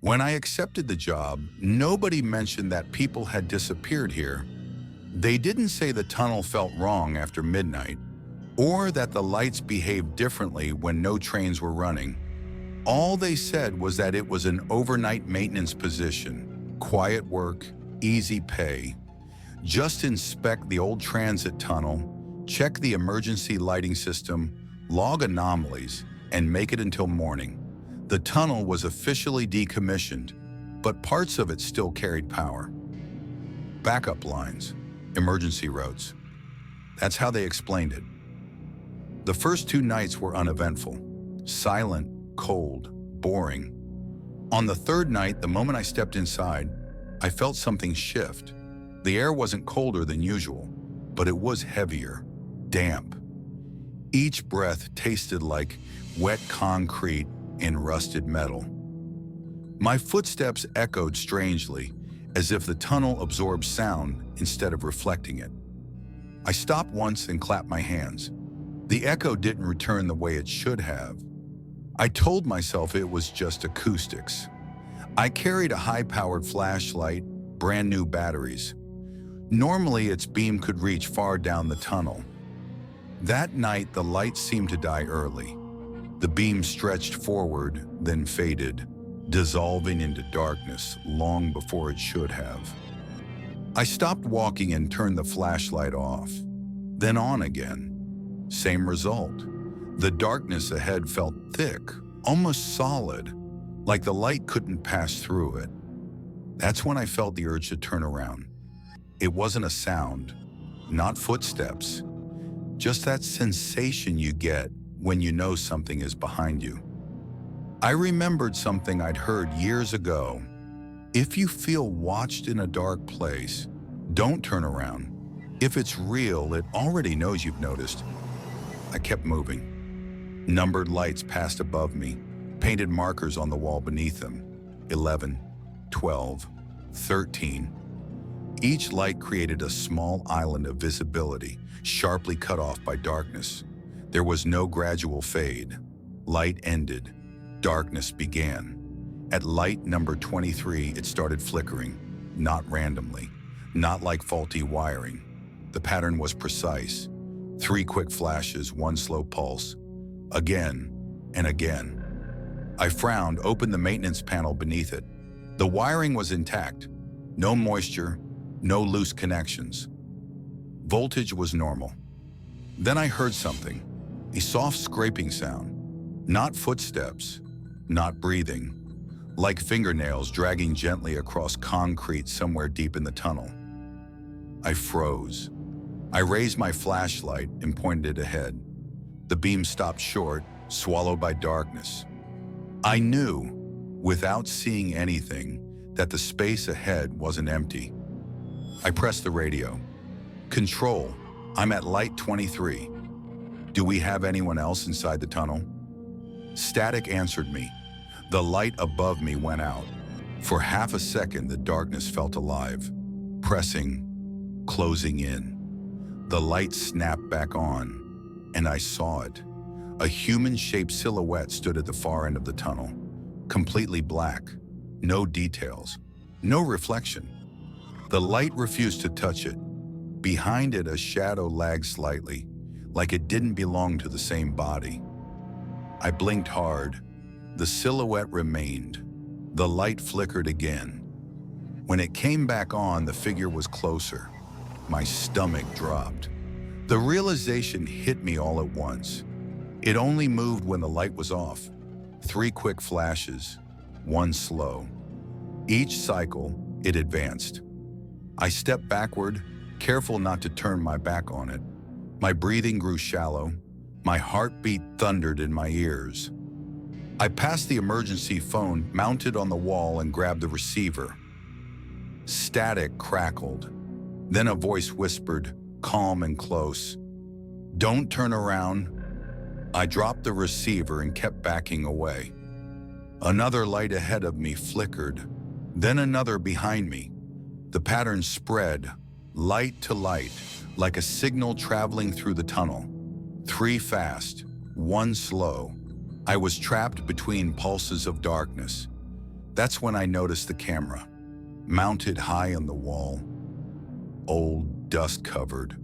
When I accepted the job, nobody mentioned that people had disappeared here. They didn't say the tunnel felt wrong after midnight, or that the lights behaved differently when no trains were running. All they said was that it was an overnight maintenance position, quiet work, easy pay. Just inspect the old transit tunnel, check the emergency lighting system, log anomalies, and make it until morning. The tunnel was officially decommissioned, but parts of it still carried power. Backup lines, emergency roads. That's how they explained it. The first 2 nights were uneventful, silent, cold, boring. On the 3rd night, the moment I stepped inside, I felt something shift. The air wasn't colder than usual, but it was heavier, damp. Each breath tasted like wet concrete and rusted metal. My footsteps echoed strangely, as if the tunnel absorbed sound instead of reflecting it. I stopped once and clapped my hands. The echo didn't return the way it should have. I told myself it was just acoustics. I carried a high-powered flashlight, brand new batteries. Normally, its beam could reach far down the tunnel. That night, the light seemed to die early. The beam stretched forward, then faded, dissolving into darkness long before it should have. I stopped walking and turned the flashlight off, then on again. Same result. The darkness ahead felt thick, almost solid, like the light couldn't pass through it. That's when I felt the urge to turn around. It wasn't a sound, not footsteps, just that sensation you get when you know something is behind you. I remembered something I'd heard years ago. If you feel watched in a dark place, don't turn around. If it's real, it already knows you've noticed. I kept moving. Numbered lights passed above me, painted markers on the wall beneath them. 11, 12, 13. Each light created a small island of visibility, sharply cut off by darkness. There was no gradual fade. Light ended. Darkness began. At light number 23, it started flickering, not randomly, not like faulty wiring. The pattern was precise. 3 quick flashes, 1 slow pulse. Again and again. I frowned, opened the maintenance panel beneath it. The wiring was intact. No moisture, no loose connections. Voltage was normal. Then I heard something, a soft scraping sound. Not footsteps, not breathing, like fingernails dragging gently across concrete somewhere deep in the tunnel. I froze. I raised my flashlight and pointed it ahead. The beam stopped short, swallowed by darkness. I knew, without seeing anything, that the space ahead wasn't empty. I pressed the radio. Control, I'm at light 23. Do we have anyone else inside the tunnel? Static answered me. The light above me went out. For half a second, the darkness felt alive, pressing, closing in. The light snapped back on, and I saw it. A human-shaped silhouette stood at the far end of the tunnel, completely black, no details, no reflection. The light refused to touch it. Behind it, a shadow lagged slightly, like it didn't belong to the same body. I blinked hard. The silhouette remained. The light flickered again. When it came back on, the figure was closer. My stomach dropped. The realization hit me all at once. It only moved when the light was off. 3 quick flashes, 1 slow. Each cycle, it advanced. I stepped backward, careful not to turn my back on it. My breathing grew shallow. My heartbeat thundered in my ears. I passed the emergency phone mounted on the wall and grabbed the receiver. Static crackled. Then a voice whispered, calm and close, "Don't turn around." I dropped the receiver and kept backing away. Another light ahead of me flickered, then another behind me. The pattern spread, light to light, like a signal traveling through the tunnel. 3 fast, 1 slow. I was trapped between pulses of darkness. That's when I noticed the camera, mounted high on the wall, old, dust-covered,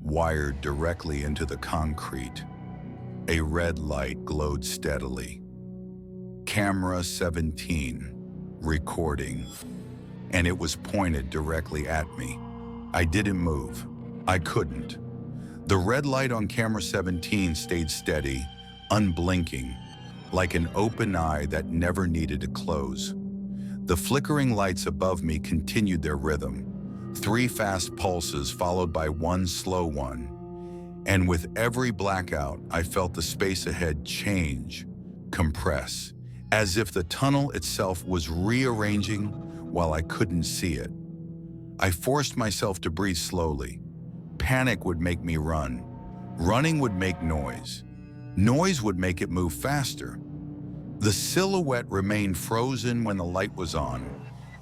wired directly into the concrete. A red light glowed steadily. Camera 17, recording, and it was pointed directly at me. I didn't move. I couldn't. The red light on camera 17 stayed steady, unblinking, like an open eye that never needed to close. The flickering lights above me continued their rhythm, 3 fast pulses followed by 1 slow one. And with every blackout, I felt the space ahead change, compress, as if the tunnel itself was rearranging while I couldn't see it. I forced myself to breathe slowly. Panic would make me run. Running would make noise. Noise would make it move faster. The silhouette remained frozen when the light was on,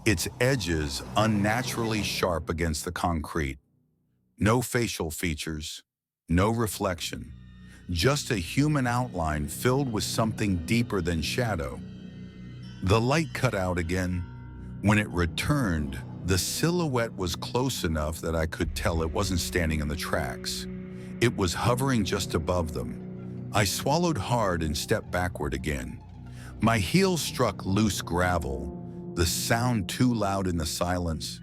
its edges unnaturally sharp against the concrete. No facial features, no reflection, just a human outline filled with something deeper than shadow. The light cut out again. When it returned, the silhouette was close enough that I could tell it wasn't standing on the tracks. It was hovering just above them. I swallowed hard and stepped backward again. My heels struck loose gravel, the sound too loud in the silence.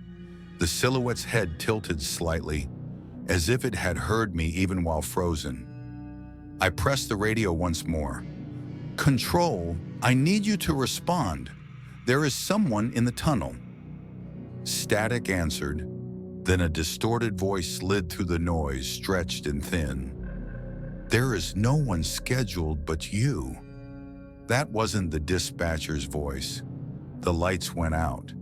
The silhouette's head tilted slightly, as if it had heard me even while frozen. I pressed the radio once more. "Control, I need you to respond. There is someone in the tunnel." Static answered, then a distorted voice slid through the noise, stretched and thin. "There is no one scheduled but you." That wasn't the dispatcher's voice. The lights went out.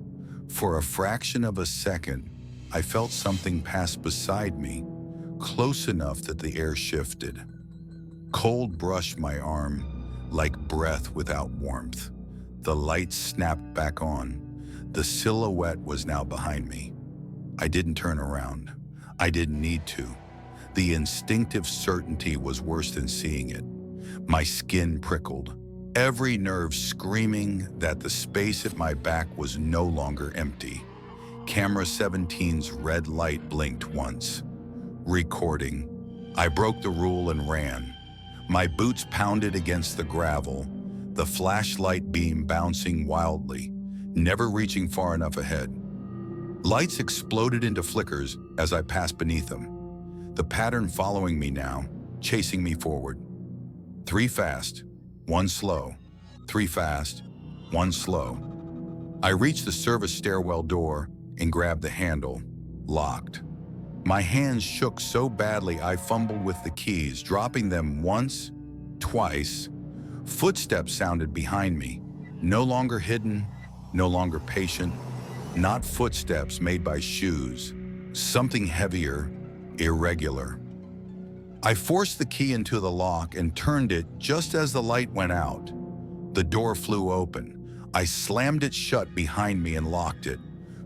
For a fraction of a second, I felt something pass beside me, close enough that the air shifted. Cold brushed my arm, like breath without warmth. The lights snapped back on. The silhouette was now behind me. I didn't turn around. I didn't need to. The instinctive certainty was worse than seeing it. My skin prickled, every nerve screaming that the space at my back was no longer empty. Camera 17's red light blinked once. Recording. I broke the rule and ran. My boots pounded against the gravel, the flashlight beam bouncing wildly, never reaching far enough ahead. Lights exploded into flickers as I passed beneath them, the pattern following me now, chasing me forward. 3 fast, 1 slow, 3 fast, 1 slow. I reached the service stairwell door and grabbed the handle, locked. My hands shook so badly I fumbled with the keys, dropping them once, twice. Footsteps sounded behind me, no longer hidden, no longer patient, not footsteps made by shoes, something heavier, irregular. I forced the key into the lock and turned it just as the light went out. The door flew open. I slammed it shut behind me and locked it,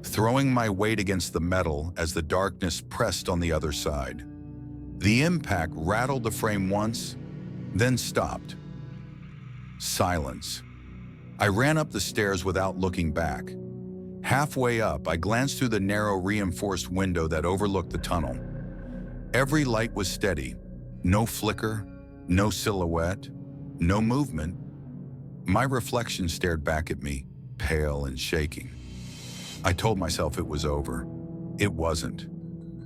throwing my weight against the metal as the darkness pressed on the other side. The impact rattled the frame once, then stopped. Silence. I ran up the stairs without looking back. Halfway up, I glanced through the narrow reinforced window that overlooked the tunnel. Every light was steady. No flicker, no silhouette, no movement. My reflection stared back at me, pale and shaking. I told myself it was over. It wasn't.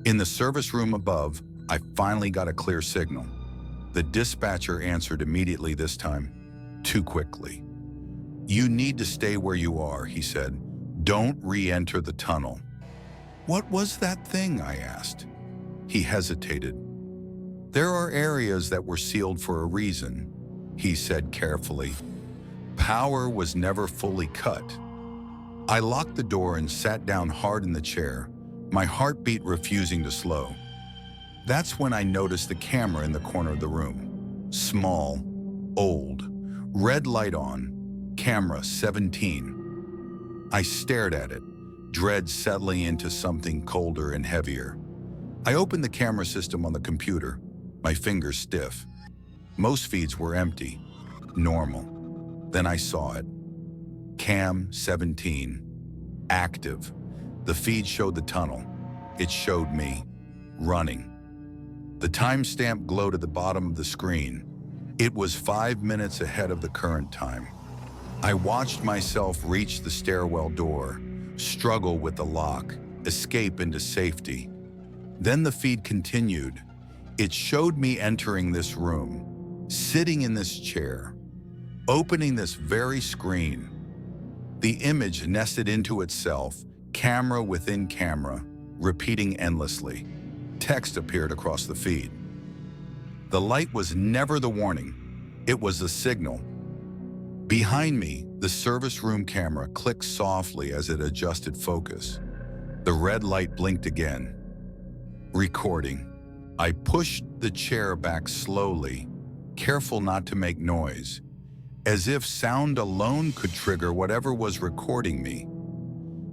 In the service room above, I finally got a clear signal. The dispatcher answered immediately this time, too quickly. "You need to stay where you are," he said. "Don't re-enter the tunnel." "What was that thing?" I asked. He hesitated. "There are areas that were sealed for a reason," he said carefully. "Power was never fully cut." I locked the door and sat down hard in the chair, my heartbeat refusing to slow. That's when I noticed the camera in the corner of the room. Small, old, red light on, camera 17. I stared at it, dread settling into something colder and heavier. I opened the camera system on the computer, my fingers stiff. Most feeds were empty, normal. Then I saw it. Cam 17. Active. The feed showed the tunnel. It showed me. Running. The timestamp glowed at the bottom of the screen. It was 5 minutes ahead of the current time. I watched myself reach the stairwell door, struggle with the lock, escape into safety. Then the feed continued. It showed me entering this room, sitting in this chair, opening this very screen. The image nested into itself, camera within camera, repeating endlessly. Text appeared across the feed. The light was never the warning. It was the signal. Behind me, the service room camera clicked softly as it adjusted focus. The red light blinked again. Recording. I pushed the chair back slowly, careful not to make noise, as if sound alone could trigger whatever was recording me.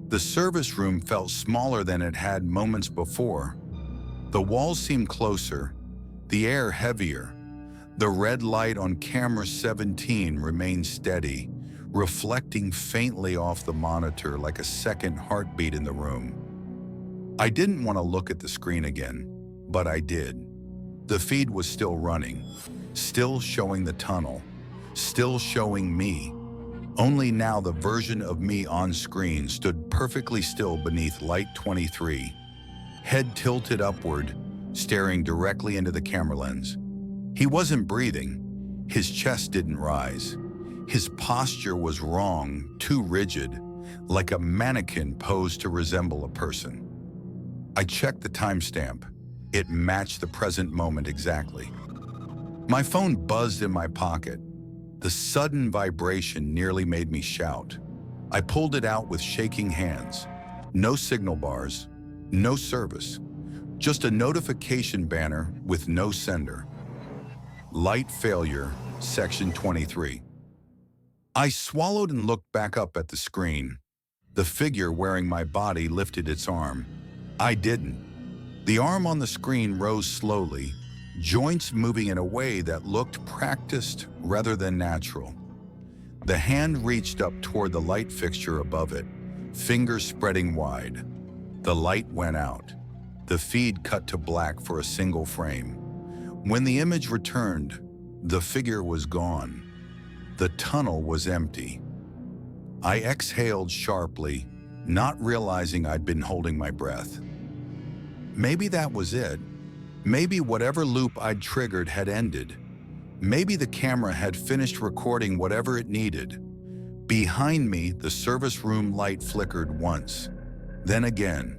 The service room felt smaller than it had moments before. The walls seemed closer, the air heavier. The red light on camera 17 remained steady, reflecting faintly off the monitor like a second heartbeat in the room. I didn't want to look at the screen again, but I did. The feed was still running, still showing the tunnel, still showing me. Only now the version of me on screen stood perfectly still beneath light 23, head tilted upward, staring directly into the camera lens. He wasn't breathing. His chest didn't rise. His posture was wrong, too rigid, like a mannequin posed to resemble a person. I checked the timestamp. It matched the present moment exactly. My phone buzzed in my pocket. The sudden vibration nearly made me shout. I pulled it out with shaking hands. No signal bars, no service, just a notification banner with no sender. Light failure, section 23. I swallowed and looked back up at the screen. The figure wearing my body lifted its arm. I didn't. The arm on the screen rose slowly, joints moving in a way that looked practiced rather than natural. The hand reached up toward the light fixture above it, fingers spreading wide. The light went out. The feed cut to black for a single frame. When the image returned, the figure was gone. The tunnel was empty. I exhaled sharply, not realizing I'd been holding my breath. Maybe that was it. Maybe whatever loop I'd triggered had ended. Maybe the camera had finished recording whatever it needed. Behind me, the service room light flickered once. Then again,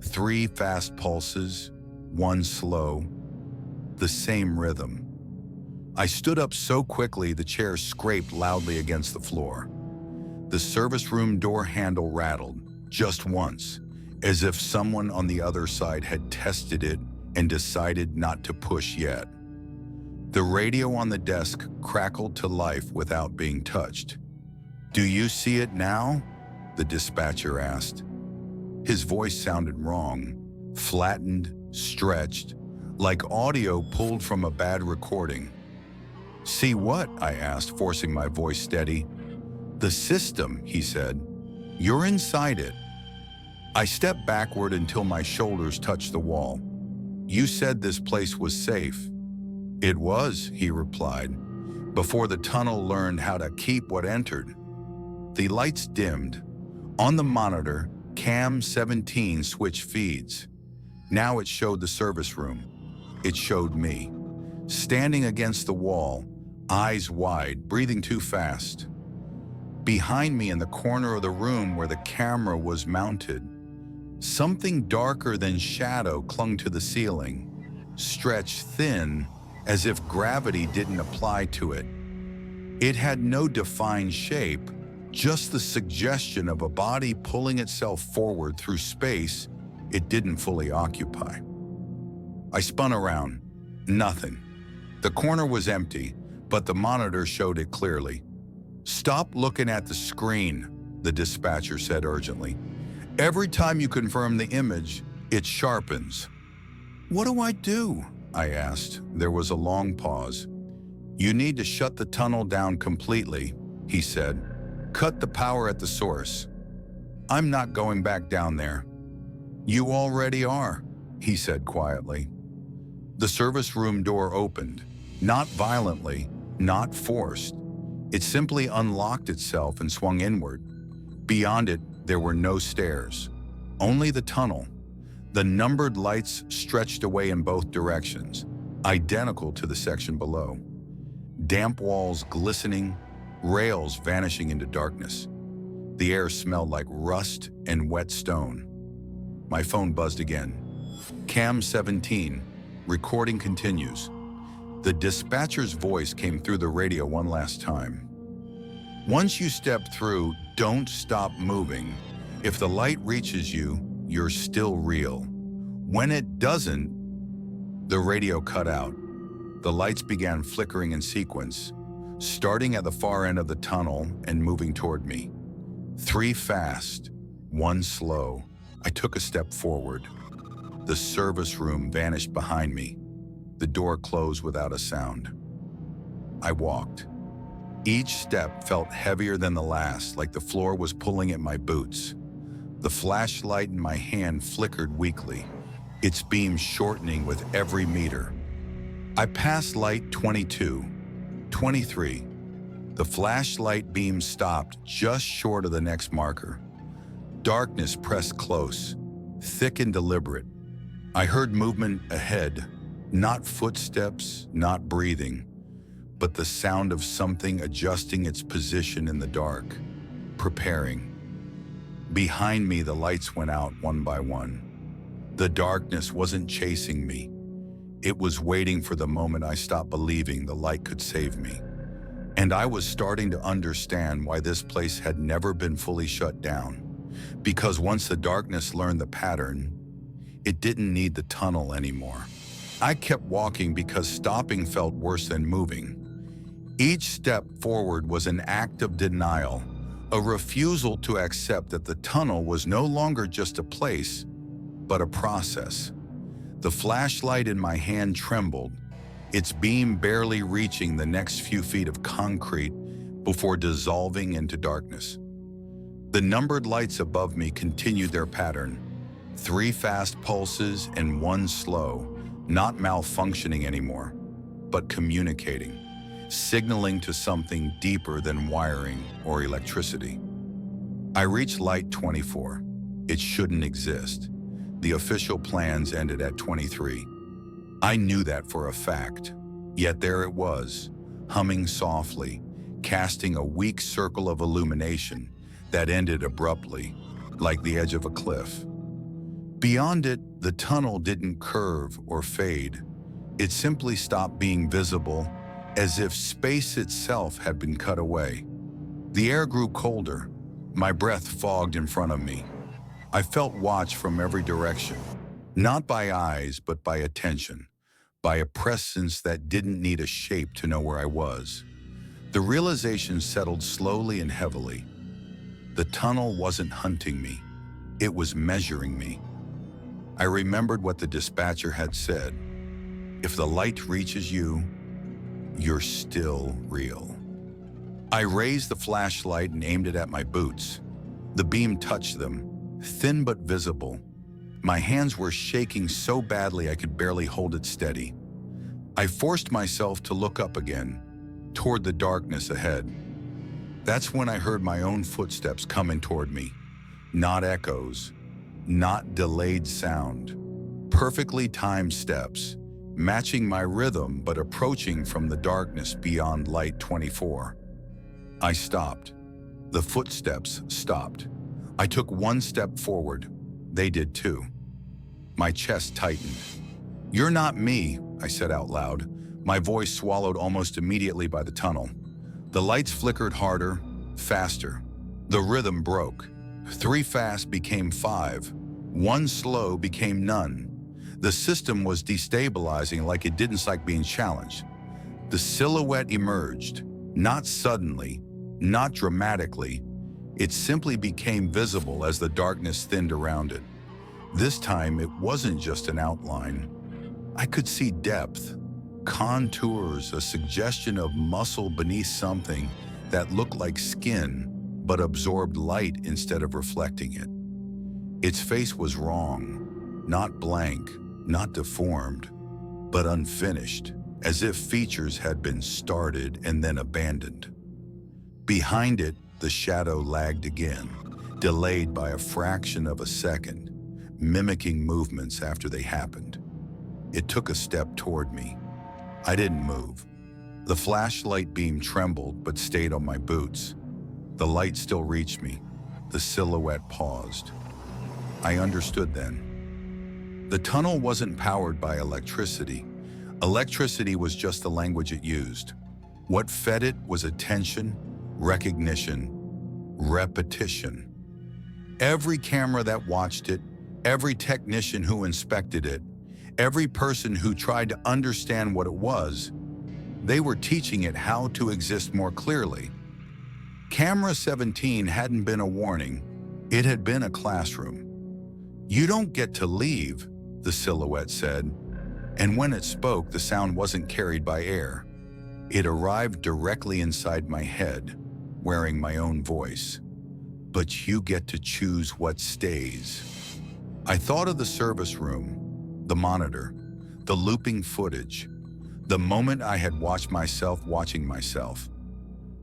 3 fast pulses, 1 slow, the same rhythm. I stood up so quickly the chair scraped loudly against the floor. The service room door handle rattled, just once, as if someone on the other side had tested it and decided not to push yet. The radio on the desk crackled to life without being touched. "Do you see it now?" the dispatcher asked. His voice sounded wrong, flattened, stretched, like audio pulled from a bad recording. "See what?" I asked, forcing my voice steady. "The system," he said. "You're inside it." I stepped backward until my shoulders touched the wall. "You said this place was safe." "It was," he replied, "before the tunnel learned how to keep what entered." The lights dimmed. On the monitor, Cam 17 switched feeds. Now it showed the service room. It showed me, standing against the wall, eyes wide, breathing too fast. Behind me in the corner of the room where the camera was mounted, something darker than shadow clung to the ceiling, stretched thin as if gravity didn't apply to it. It had no defined shape, just the suggestion of a body pulling itself forward through space it didn't fully occupy. I spun around. Nothing. The corner was empty, but the monitor showed it clearly. "Stop looking at the screen," the dispatcher said urgently. "Every time you confirm the image, it sharpens." "What do I do?" I asked. There was a long pause. "You need to shut the tunnel down completely," he said. cut the power at the source. I'm not going back down there. You already are, he said quietly. The service room door opened, not violently, not forced. It simply unlocked itself and swung inward. Beyond it, there were no stairs, only the tunnel. The numbered lights stretched away in both directions, identical to the section below. Damp walls glistening, rails vanishing into darkness. The air smelled like rust and wet stone. My phone buzzed again. Cam 17, recording continues. The dispatcher's voice came through the radio one last time. Once you step through, don't stop moving. If the light reaches you, you're still real. When it doesn't, the radio cut out. The lights began flickering in sequence, starting at the far end of the tunnel and moving toward me. 3 fast, 1 slow. I took a step forward. The service room vanished behind me. The door closed without a sound. I walked. Each step felt heavier than the last, like the floor was pulling at my boots. The flashlight in my hand flickered weakly, its beam shortening with every meter. I passed light 22, 23. The flashlight beam stopped just short of the next marker. Darkness pressed close, thick and deliberate. I heard movement ahead, not footsteps, not breathing, but the sound of something adjusting its position in the dark, preparing. Behind me, the lights went out one by one. The darkness wasn't chasing me. It was waiting for the moment I stopped believing the light could save me. And I was starting to understand why this place had never been fully shut down. Because once the darkness learned the pattern, it didn't need the tunnel anymore. I kept walking because stopping felt worse than moving. Each step forward was an act of denial, a refusal to accept that the tunnel was no longer just a place, but a process. The flashlight in my hand trembled, its beam barely reaching the next few feet of concrete before dissolving into darkness. The numbered lights above me continued their pattern, 3 fast pulses and 1 slow, not malfunctioning anymore, but communicating, signaling to something deeper than wiring or electricity. I reached light 24. It shouldn't exist. The official plans ended at 23. I knew that for a fact, yet there it was, humming softly, casting a weak circle of illumination that ended abruptly, like the edge of a cliff. Beyond it, the tunnel didn't curve or fade. It simply stopped being visible, as if space itself had been cut away. The air grew colder, my breath fogged in front of me. I felt watched from every direction, not by eyes, but by attention, by a presence that didn't need a shape to know where I was. The realization settled slowly and heavily. The tunnel wasn't hunting me, it was measuring me. I remembered what the dispatcher had said. If the light reaches you, you're still real. I raised the flashlight and aimed it at my boots. The beam touched them, thin but visible. My hands were shaking so badly I could barely hold it steady. I forced myself to look up again, toward the darkness ahead. That's when I heard my own footsteps coming toward me. Not echoes, not delayed sound. Perfectly timed steps, matching my rhythm but approaching from the darkness beyond light 24. I stopped. The footsteps stopped. I took 1 step forward. They did too. My chest tightened. "You're not me," I said out loud, my voice swallowed almost immediately by the tunnel. The lights flickered harder, faster. The rhythm broke. 3 fast became 5. 1 slow became none. The system was destabilizing like it didn't like being challenged. The silhouette emerged, not suddenly, not dramatically. It simply became visible as the darkness thinned around it. This time, it wasn't just an outline. I could see depth, contours, a suggestion of muscle beneath something that looked like skin, but absorbed light instead of reflecting it. Its face was wrong, not blank, not deformed, but unfinished, as if features had been started and then abandoned. Behind it, the shadow lagged again, delayed by a fraction of a second, mimicking movements after they happened. It took a step toward me. I didn't move. The flashlight beam trembled but stayed on my boots. The light still reached me. The silhouette paused. I understood then. The tunnel wasn't powered by electricity. Electricity was just the language it used. What fed it was attention, recognition, repetition. Every camera that watched it, every technician who inspected it, every person who tried to understand what it was, they were teaching it how to exist more clearly. Camera 17 hadn't been a warning, it had been a classroom. "You don't get to leave," the silhouette said, and when it spoke, the sound wasn't carried by air. It arrived directly inside my head, wearing my own voice. "But you get to choose what stays." I thought of the service room, the monitor, the looping footage, the moment I had watched myself watching myself,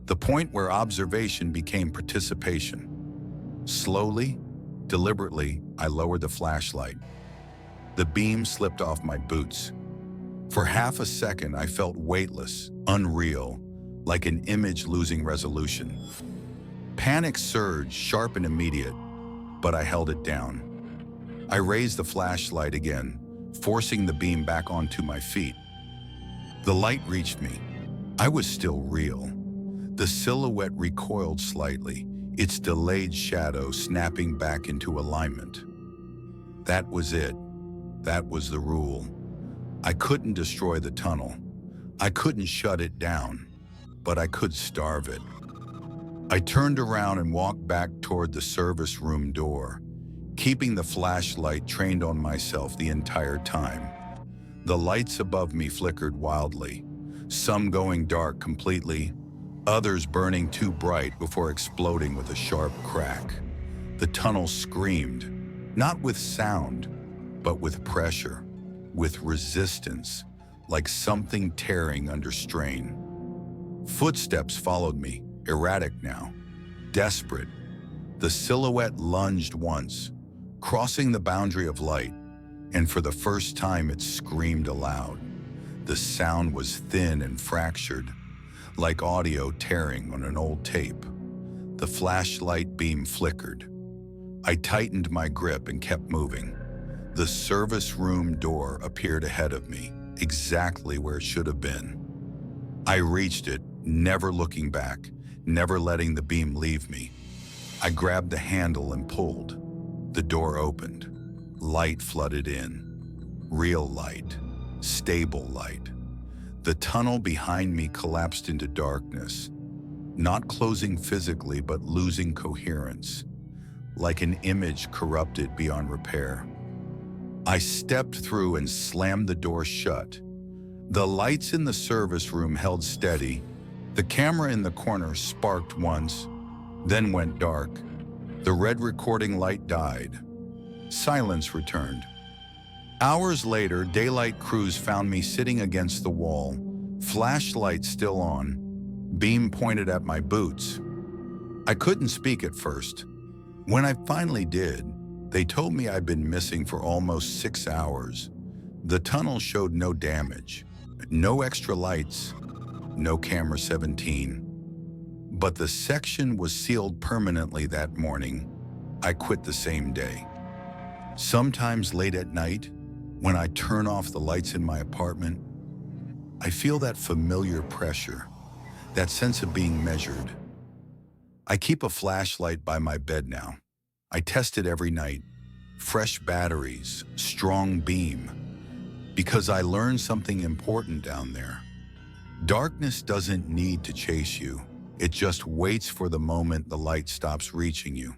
the point where observation became participation. Slowly, deliberately, I lowered the flashlight. The beam slipped off my boots. For half a second, I felt weightless, unreal, like an image losing resolution. Panic surged, sharp and immediate, but I held it down. I raised the flashlight again, forcing the beam back onto my feet. The light reached me. I was still real. The silhouette recoiled slightly, its delayed shadow snapping back into alignment. That was it. That was the rule. I couldn't destroy the tunnel. I couldn't shut it down, but I could starve it. I turned around and walked back toward the service room door, keeping the flashlight trained on myself the entire time. The lights above me flickered wildly, some going dark completely, others burning too bright before exploding with a sharp crack. The tunnel screamed, not with sound, but with pressure, with resistance, like something tearing under strain. Footsteps followed me, erratic now, desperate. The silhouette lunged once, crossing the boundary of light, and for the first time it screamed aloud. The sound was thin and fractured, like audio tearing on an old tape. The flashlight beam flickered. I tightened my grip and kept moving. The service room door appeared ahead of me, exactly where it should have been. I reached it, never looking back, never letting the beam leave me. I grabbed the handle and pulled. The door opened. Light flooded in. Real light. Stable light. The tunnel behind me collapsed into darkness, not closing physically but losing coherence, like an image corrupted beyond repair. I stepped through and slammed the door shut. The lights in the service room held steady. The camera in the corner sparked once, then went dark. The red recording light died. Silence returned. Hours later, daylight crews found me sitting against the wall, flashlight still on, beam pointed at my boots. I couldn't speak at first. When I finally did, they told me I'd been missing for almost 6 hours. The tunnel showed no damage, no extra lights, no camera 17. But the section was sealed permanently that morning. I quit the same day. Sometimes late at night, when I turn off the lights in my apartment, I feel that familiar pressure, that sense of being measured. I keep a flashlight by my bed now. I test it every night. Fresh batteries, strong beam. Because I learned something important down there. Darkness doesn't need to chase you. It just waits for the moment the light stops reaching you.